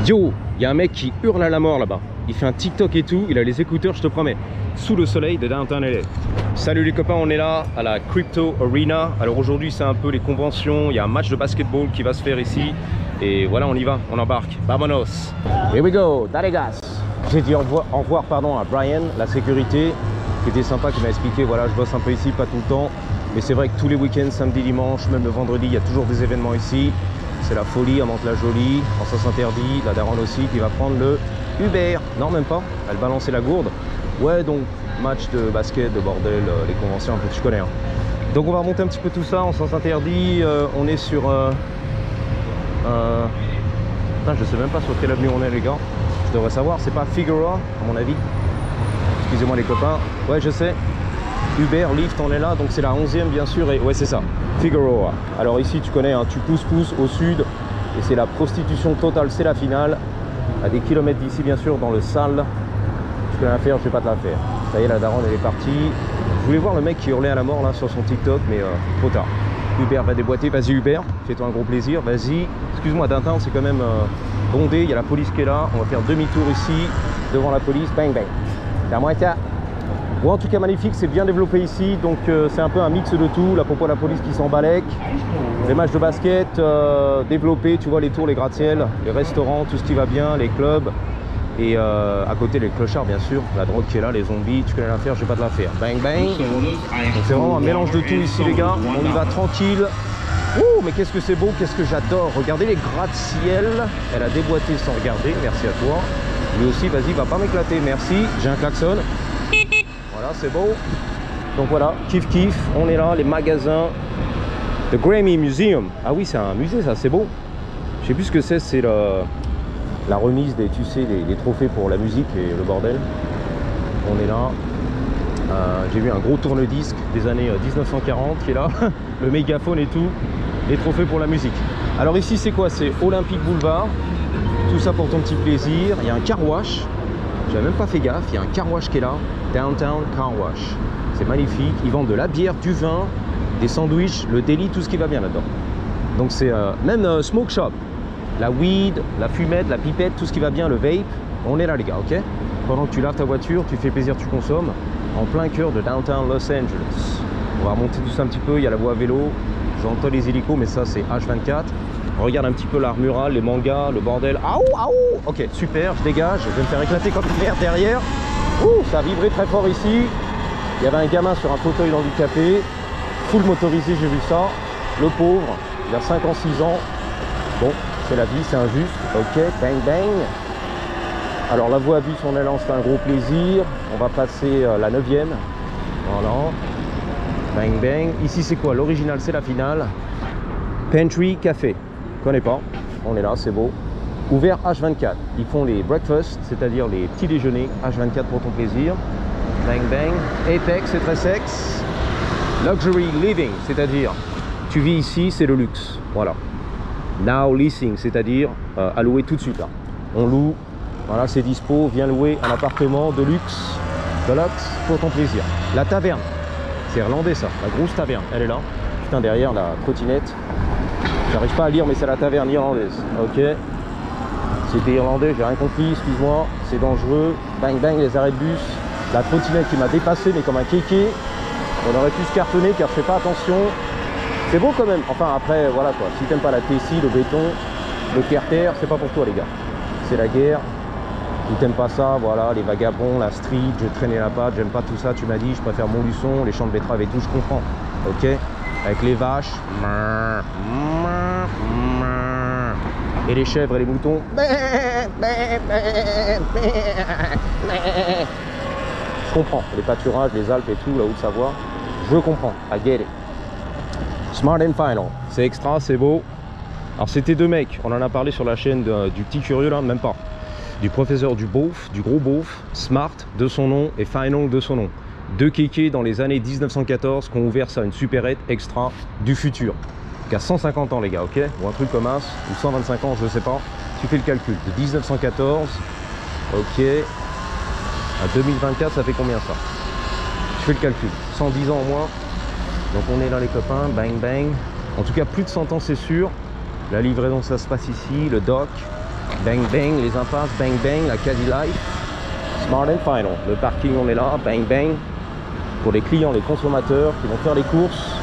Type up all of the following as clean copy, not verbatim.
Yo, il y a un mec qui hurle à la mort là-bas. Il fait un TikTok et tout, il a les écouteurs, je te promets, sous le soleil de Downtown LA. Salut les copains, on est là à la Crypto Arena. Alors aujourd'hui c'est un peu les conventions, il y a un match de basketball qui va se faire ici. Et voilà, on y va, on embarque. Vamonos. Here we go, dale gas. J'ai dit au revoir pardon, à Brian, la sécurité, qui était sympa, qui m'a expliqué, voilà, je bosse un peu ici, pas tout le temps. Mais c'est vrai que tous les week-ends, samedi, dimanche, même le vendredi, il y a toujours des événements ici. C'est la folie à Mantes-la-Jolie, en sens interdit, la daronne aussi qui va prendre le Uber. Non, même pas, elle balançait la gourde. Ouais, donc match de basket, de bordel, les conventions, un peu tu connais. Hein. Donc on va remonter un petit peu tout ça en sens interdit. On est sur... Putain, je sais même pas sur quelle avenue on est les gars. Je devrais savoir, c'est pas Figueroa à mon avis. Excusez-moi les copains. Ouais, je sais. Uber, Lyft, on est là, donc c'est la 11e bien sûr, et ouais c'est ça, Figueroa. Alors ici tu connais, hein, tu pousses au sud, et c'est la prostitution totale, c'est la finale, à des kilomètres d'ici bien sûr, dans le sale. Tu connais l'affaire, je vais pas te la faire. Ça y est, la daronne elle est partie. Je voulais voir le mec qui hurlait à la mort là sur son TikTok, mais trop tard. Uber va déboîter, vas-y Uber, fais-toi un gros plaisir, vas-y. Excuse-moi, Downtown c'est quand même bondé, il y a la police qui est là, on va faire demi-tour ici, devant la police, bang bang. C'est à moi, tiens. Bon, en tout cas magnifique, c'est bien développé ici, donc c'est un peu un mix de tout, la pompe à la police qui s'embalèque, les matchs de basket développés, tu vois les tours, les gratte-ciel, les restaurants, tout ce qui va bien, les clubs, et à côté les clochards bien sûr, la drogue qui est là, les zombies, tu connais l'affaire, je vais pas te la faire, bang bang. Donc c'est vraiment un mélange de tout ici les gars, on y va tranquille. Ouh, mais qu'est-ce que c'est beau, qu'est-ce que j'adore, regardez les gratte-ciel, elle a déboîté sans regarder, merci à toi. Lui aussi, vas-y, va pas m'éclater, merci, j'ai un klaxon. Voilà, c'est beau. Donc voilà, kiff kiff, on est là, les magasins. The Grammy Museum. Ah oui, c'est un musée ça, c'est beau. Je sais plus ce que c'est la remise des, tu sais, des trophées pour la musique et le bordel. On est là. J'ai vu un gros tourne-disque des années 1940 qui est là. Le mégaphone et tout. Les trophées pour la musique. Alors ici c'est quoi? C'est Olympique Boulevard. Tout ça pour ton petit plaisir. Il y a un car wash. J'avais même pas fait gaffe, il y a un car wash qui est là, Downtown Car Wash. C'est magnifique, ils vendent de la bière, du vin, des sandwichs, le deli, tout ce qui va bien là-dedans. Donc c'est même smoke shop, la weed, la fumette, la pipette, tout ce qui va bien, le vape. On est là les gars, ok? Pendant que tu laves ta voiture, tu fais plaisir, tu consommes, en plein cœur de Downtown Los Angeles. On va remonter tout ça un petit peu, il y a la voie à vélo, j'entends les hélicos, mais ça c'est H24. On regarde un petit peu l'art mural, les mangas, le bordel. Aouh, aouh. Ok, super, je dégage. Je vais me faire éclater comme une merde derrière. Ouh, ça a vibré très fort ici. Il y avait un gamin sur un fauteuil handicapé. Full motorisé, j'ai vu ça. Le pauvre, il a 5 ans, 6 ans. Bon, c'est la vie, c'est injuste. Ok, bang, bang. Alors la voie à bus, on est là, on se fait un gros plaisir. On va passer la 9e. Voilà. Bang, bang. Ici, c'est quoi? L'original, c'est la finale. Pantry Café. Je connais pas, on est là, c'est beau. Ouvert H24, ils font les breakfasts, c'est-à-dire les petits déjeuners H24 pour ton plaisir. Bang bang. Apex, c'est très sexe. Luxury Living, c'est-à-dire tu vis ici, c'est le luxe. Voilà. Now Leasing, c'est-à-dire à louer tout de suite là. On loue, voilà, c'est dispo, viens louer un appartement de luxe, pour ton plaisir. La taverne, c'est irlandais ça, la grosse taverne, elle est là. Putain, derrière la trottinette. J'arrive pas à lire mais c'est la taverne irlandaise. Ok. C'était irlandais, j'ai rien compris, excuse-moi. C'est dangereux. Bang bang les arrêts de bus. La trottinette qui m'a dépassé mais comme un kéké. On aurait pu se cartonner car je fais pas attention. C'est beau quand même. Enfin après voilà quoi. Si t'aimes pas la Tessie, le béton, le terre, c'est pas pour toi les gars. C'est la guerre. Si t'aimes pas ça, voilà, les vagabonds, la street, je traînais la patte, j'aime pas tout ça, tu m'as dit, je préfère Montluçon, les champs de betteraves et tout, je comprends. Ok. Avec les vaches et les chèvres et les moutons. Je comprends, les pâturages, les Alpes et tout, la Haute-Savoie, je comprends, I get it. Smart and Final, c'est extra, c'est beau. Alors c'était deux mecs, on en a parlé sur la chaîne du petit curieux là, même pas. Du professeur du beauf, du gros beauf, Smart de son nom et Final de son nom. Deux kékés dans les années 1914 qui ont ouvert ça, une supérette extra du futur. Qui a 150 ans les gars, ok? Ou un truc comme ça, ou 125 ans, je sais pas. Tu fais le calcul, de 1914, ok, à 2024, ça fait combien ça? Tu fais le calcul, 110 ans au moins. Donc on est là les copains, bang bang. En tout cas plus de 100 ans c'est sûr. La livraison ça se passe ici, le dock. Bang bang, les impasses, bang bang, la Caddy Life. Smart and Final. Le parking, on est là, bang bang. Pour les clients, les consommateurs qui vont faire les courses.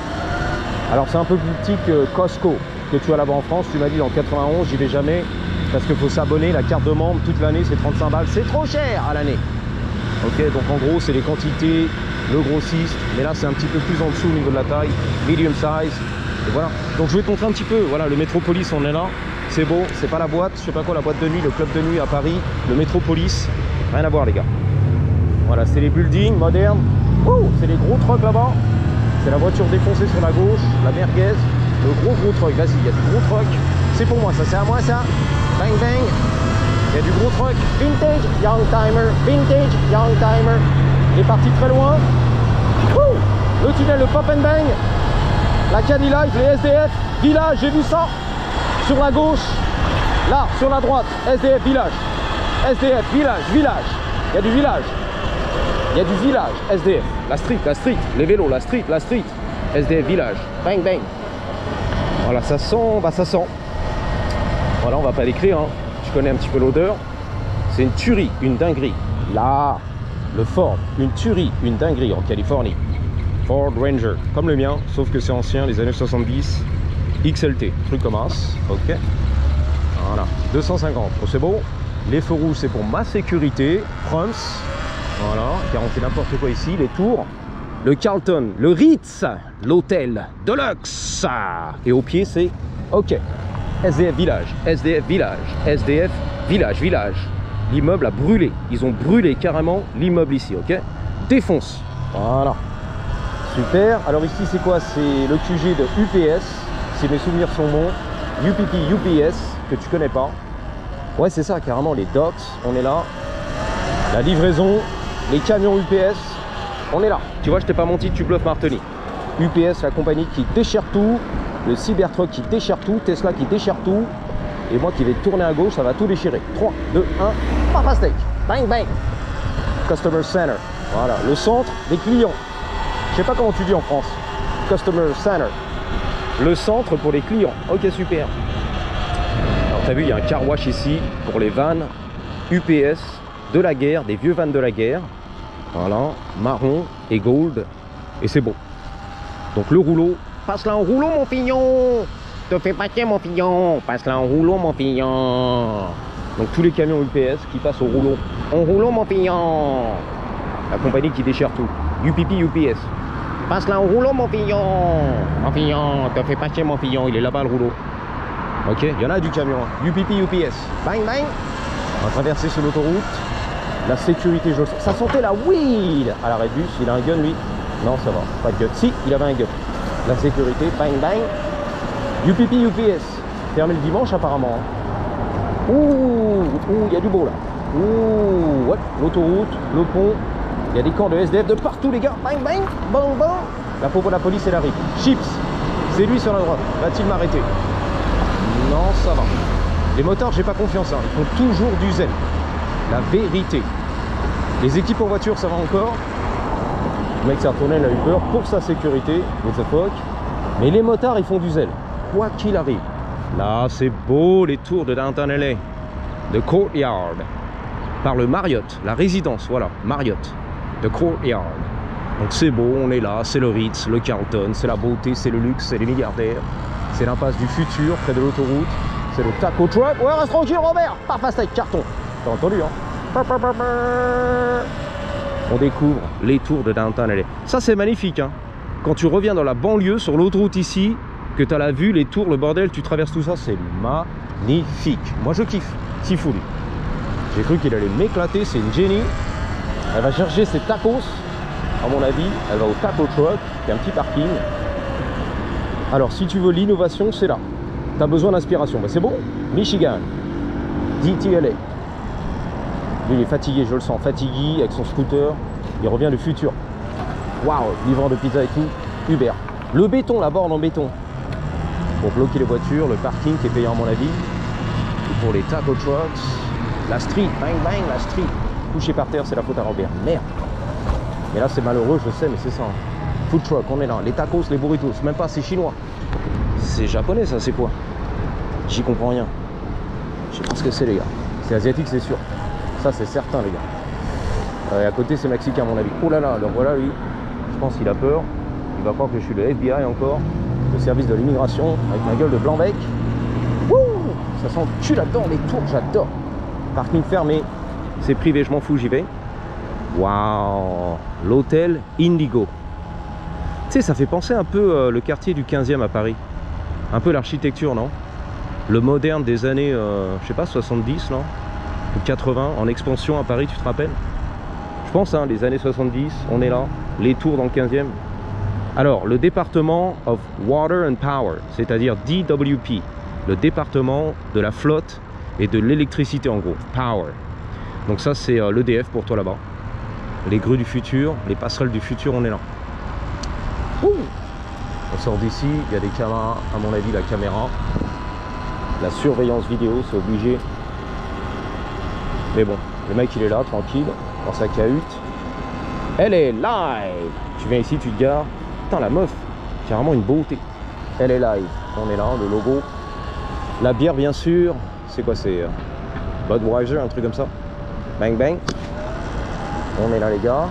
Alors c'est un peu plus petit que Costco que tu as là-bas en France. Tu m'as dit dans 91, j'y vais jamais parce qu'il faut s'abonner. La carte de membre toute l'année c'est 35 balles. C'est trop cher à l'année. Ok, donc en gros c'est les quantités, le grossiste. Mais là c'est un petit peu plus en dessous au niveau de la taille. Medium size. Et voilà. Donc je vais te montrer un petit peu. Voilà, le Metropolis, on est là. C'est beau. C'est pas la boîte, je sais pas quoi, la boîte de nuit, le club de nuit à Paris. Le Metropolis. Rien à voir les gars. Voilà, c'est les buildings modernes. C'est les gros trucks là-bas. C'est la voiture défoncée sur la gauche, la merguez, le gros truck. Vas-y, il y a du gros truck. C'est pour moi, ça c'est à moi ça. Bang bang. Il y a du gros truck. Vintage Young Timer. Vintage Young Timer. Il est parti très loin. Le tunnel, le pop and bang. La Caddy Life, les SDF. Village, j'ai vu ça. Sur la gauche. Là, sur la droite. SDF village. SDF village, village. Il y a du village. Il y a du village, SDF, la street, les vélos, la street, SDF village, bang bang. Voilà, ça sent, bah ça sent. Voilà, on va pas l'écrire, hein. Tu connais un petit peu l'odeur. C'est une tuerie, une dinguerie. Là, le Ford, une tuerie, une dinguerie en Californie. Ford Ranger, comme le mien, sauf que c'est ancien, les années 70. XLT, truc comme as, ok. Voilà, 250, oh, c'est beau. Les feux rouges, c'est pour ma sécurité. Prums. Voilà, car on fait n'importe quoi ici, les tours, le Carlton, le Ritz, l'hôtel Deluxe. Et au pied, c'est OK. SDF village, SDF village, SDF village, village. L'immeuble a brûlé. Ils ont brûlé carrément l'immeuble ici, OK. Défonce. Voilà. Super. Alors ici, c'est quoi? C'est le QG de UPS. Si mes souvenirs sont bons. UPP, UPS, que tu connais pas. Ouais, c'est ça, carrément, les docks. On est là. La livraison. Les camions UPS, on est là. Tu vois, je t'ai pas menti, tu bluffes Martini. UPS, la compagnie qui déchire tout. Le Cybertruck qui déchire tout. Tesla qui déchire tout. Et moi qui vais tourner à gauche, ça va tout déchirer. 3, 2, 1, papa steak. Bang, bang. Customer Center. Voilà, le centre des clients. Je sais pas comment tu dis en France. Customer Center. Le centre pour les clients. Ok, super. Alors, tu as vu, il y a un car wash ici pour les vannes UPS de la guerre, des vieux vannes de la guerre. Voilà, marron et gold, et c'est beau. Donc le rouleau, passe-la en rouleau mon pignon. Te fais pas chier mon pignon, passe-la en rouleau mon pignon. Donc tous les camions UPS qui passent au rouleau. En rouleau mon pignon. La compagnie qui déchire tout. UPP UPS. Passe-la en rouleau mon pignon. Mon pignon, te fais pas chier mon pignon, il est là-bas le rouleau. Ok, il y en a du camion. UPP UPS. Bang bang. On va traverser sur l'autoroute. La sécurité, je... ça sentait la weed à la Redbus. Il a un gun lui? Non, ça va, pas de gun. Si, il avait un gun. La sécurité, bang bang. UPP UPS. Fermé le dimanche apparemment. Ouh, il y a du beau là. Ouh, ouais, l'autoroute, le pont. Il y a des camps de SDF de partout les gars. Bang bang, bang bang. La pauvre de la police elle arrive. Chips, c'est lui sur la droite. Va-t-il m'arrêter? Non, ça va. Les motards, j'ai pas confiance. Hein. Ils font toujours du zèle. La vérité. Les équipes en voiture, ça va encore. Le mec s'est retourné, il a eu peur pour sa sécurité, what the fuck. Mais les motards, ils font du zèle, quoi qu'il arrive. Là, c'est beau, les tours de Downtown LA. The Courtyard. Par le Marriott, la résidence, voilà, Marriott. The Courtyard. Donc c'est beau, on est là, c'est le Ritz, le Carlton, c'est la beauté, c'est le luxe, c'est les milliardaires. C'est l'impasse du futur, près de l'autoroute. C'est le taco truck. Ouais, reste tranquille, Robert. Pas face avec carton. T'as entendu, hein? On découvre les tours de Downtown LA. Ça, c'est magnifique, hein. Quand tu reviens dans la banlieue, sur l'autoroute ici, que tu as la vue, les tours, le bordel, tu traverses tout ça, c'est magnifique. Moi, je kiffe. Si fou, lui. J'ai cru qu'il allait m'éclater. C'est une Jenny. Elle va chercher ses tacos. À mon avis, elle va au taco truck. Il y a un petit parking. Alors, si tu veux l'innovation, c'est là. Tu as besoin d'inspiration. Ben, c'est bon. Michigan. DTLA. Lui, il est fatigué, je le sens. Fatigué avec son scooter. Il revient du futur. Waouh. Livreur de pizza et tout. Uber. Le béton, la borne en béton. Pour bloquer les voitures. Le parking qui est payant à mon avis. Et pour les taco trucks. La street. Bang, bang, la street. Couché par terre, c'est la faute à Robert. Merde. Mais là, c'est malheureux, je sais, mais c'est ça. Food truck, on est là. Les tacos, les burritos. Même pas, c'est chinois. C'est japonais, ça, c'est quoi? J'y comprends rien. sais pas ce que c'est les gars. C'est asiatique c'est sûr. Ça c'est certain les gars. Et à côté c'est mexicain à mon avis. Oh là là, le voilà lui. Je pense qu'il a peur. Il va croire que je suis le FBI encore. Le service de l'immigration avec ma gueule de blanc-bec. Ça sent le cul là-dedans, les tours, j'adore. Parking fermé. C'est privé, je m'en fous, j'y vais. Waouh, l'hôtel Indigo. Tu sais, ça fait penser un peu le quartier du 15e à Paris. Un peu l'architecture, non? Le moderne des années, je sais pas, 70, non? Ou 80, en expansion à Paris, tu te rappelles? Je pense, hein, les années 70, on est là. Les tours dans le 15e. Alors, le département of Water and Power, c'est-à-dire DWP. Le département de la flotte et de l'électricité en gros. Power. Donc ça, c'est l'EDF pour toi là-bas. Les grues du futur, les passerelles du futur, on est là. Ouh, on sort d'ici, il y a des caméras, à mon avis la caméra, la surveillance vidéo, c'est obligé. Mais bon, le mec il est là, tranquille, dans sa cahute. Elle est live. Tu viens ici, tu te gares. Putain, la meuf, carrément une beauté. Elle est live, on est là, le logo. La bière bien sûr, c'est quoi, c'est Budweiser, un truc comme ça. Bang bang. On est là les gars.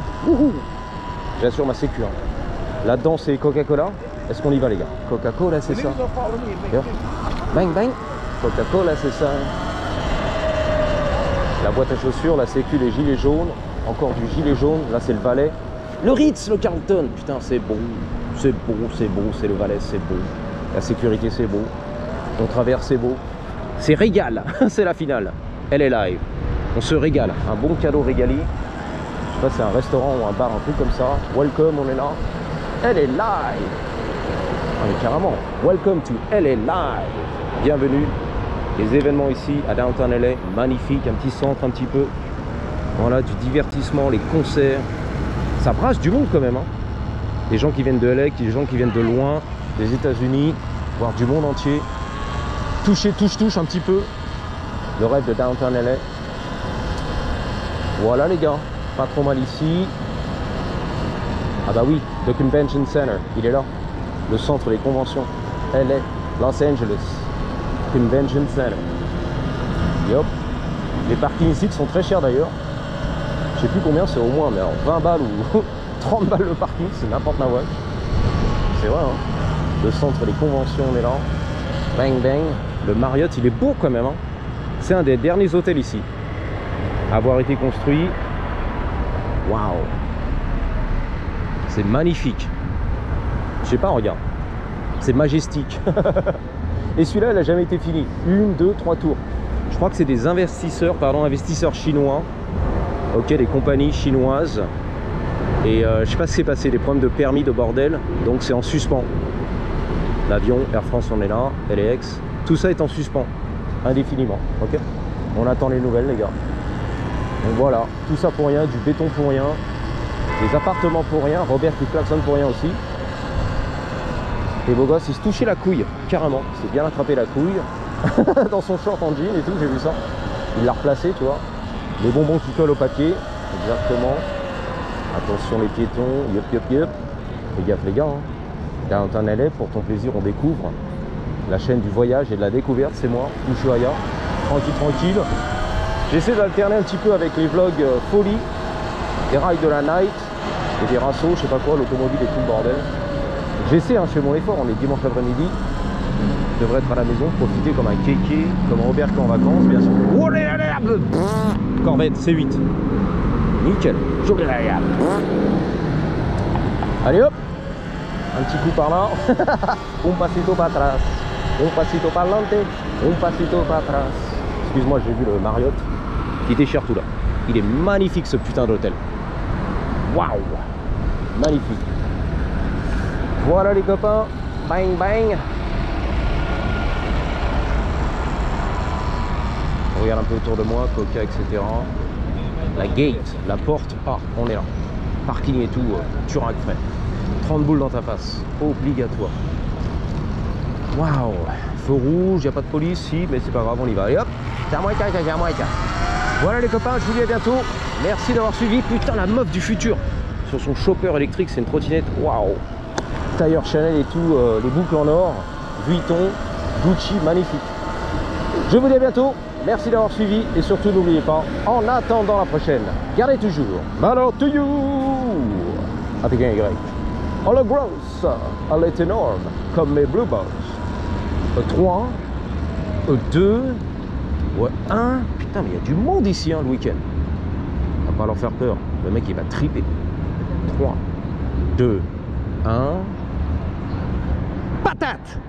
J'assure ma sécu. Hein. Là-dedans c'est Coca-Cola. Est-ce qu'on y va les gars? Coca-Cola c'est ça. Bang bang. Coca-Cola c'est ça. La boîte à chaussures, la sécu, les gilets jaunes. Encore du gilet jaune. Là c'est le Valais. Le Ritz, le Carlton. Putain c'est beau. C'est beau, c'est beau. C'est le Valais, c'est beau. La sécurité c'est beau. On traverse, c'est beau. C'est régal. C'est la finale. Elle est live. On se régale. Un bon cadeau régali. Je sais pas, c'est un restaurant ou un bar, un truc comme ça. Welcome, on est là. Elle est live. Ah mais carrément. Welcome to LA Live. Bienvenue. Les événements ici à Downtown LA. Magnifique. Un petit centre un petit peu. Voilà, du divertissement, les concerts. Ça brasse du monde quand même. Hein. Des gens qui viennent de LA, des gens qui viennent de loin, des États-Unis, voire du monde entier. Touche un petit peu. Le rêve de Downtown LA. Voilà les gars. Pas trop mal ici. Ah bah oui, The Convention Center, il est là. Le centre des conventions. LA, Los Angeles. Convention Center. Yop. Les parkings ici sont très chers d'ailleurs. Je sais plus combien, c'est au moins, mais alors 20 balles ou 30 balles le parking, c'est n'importe quoi. C'est vrai, hein. Le centre des conventions, on est là. Bang bang. Le Marriott, il est beau quand même. Hein. C'est un des derniers hôtels ici à avoir été construit. Waouh. C'est magnifique. Je sais pas, regarde. C'est majestique. Et celui-là, il n'a jamais été fini. 1, 2, 3 tours. Je crois que c'est des investisseurs, investisseurs chinois. Ok, des compagnies chinoises. Et je sais pas ce qui s'est passé, des problèmes de permis, de bordel. Donc c'est en suspens. L'avion, Air France, on est là. LAX. Tout ça est en suspens. Indéfiniment. Ok. On attend les nouvelles, les gars. Donc voilà. Tout ça pour rien. Du béton pour rien. Des appartements pour rien. Robert qui klaxonne pour rien aussi. Les beaux gosses, ils se touchaient la couille. Carrément. Il s'est bien attrapé la couille. Dans son short en jean et tout. J'ai vu ça. Il l'a replacé, tu vois. Les bonbons qui collent au papier. Exactement. Attention les piétons. Yep, yep, yep. Fais gaffe les gars. Hein. Downtown LA, pour ton plaisir, on découvre. La chaîne du voyage et de la découverte, c'est moi, Ushuaïa. Tranquille, tranquille. J'essaie d'alterner un petit peu avec les vlogs folie, des rails de la night et des rassos, je sais pas quoi, l'automobile et tout le bordel. J'essaie, hein, je fais mon effort, on est dimanche après-midi. Je devrais être à la maison, profiter comme un kéké, comme Robert qui est en vacances, bien sûr. Corvette, C8. Nickel. Allez hop. Un petit coup par là. Un pasito para atrás. Un pasito para adelante. Un pasito para atrás. Excuse-moi, j'ai vu le Marriott qui déchire tout là. Il est magnifique ce putain d'hôtel. Waouh. Magnifique. Voilà les copains. Bang bang. On regarde un peu autour de moi, Coca, etc. La gate, la porte. Ah, on est là. Parking et tout, Turin frais. 30 boules dans ta face, obligatoire. Waouh, feu rouge, il n'y a pas de police, si, mais c'est pas grave, on y va. Et hop, voilà les copains, je vous dis à bientôt. Merci d'avoir suivi. Putain, la meuf du futur sur son chopper électrique, c'est une trottinette. Waouh, tailleur Chanel et tout, les boucles en or, Vuitton, Gucci, magnifique. Je vous dis à bientôt. merci d'avoir suivi et surtout n'oubliez pas, en attendant la prochaine, gardez toujours Malheur to you avec un Y. On le grosse, elle est énorme, comme mes Blue Balls. 3, 2, 1. Putain, mais il y a du monde ici hein, le week-end. On va pas leur faire peur. Le mec, il va triper. 3, 2, 1. Patate!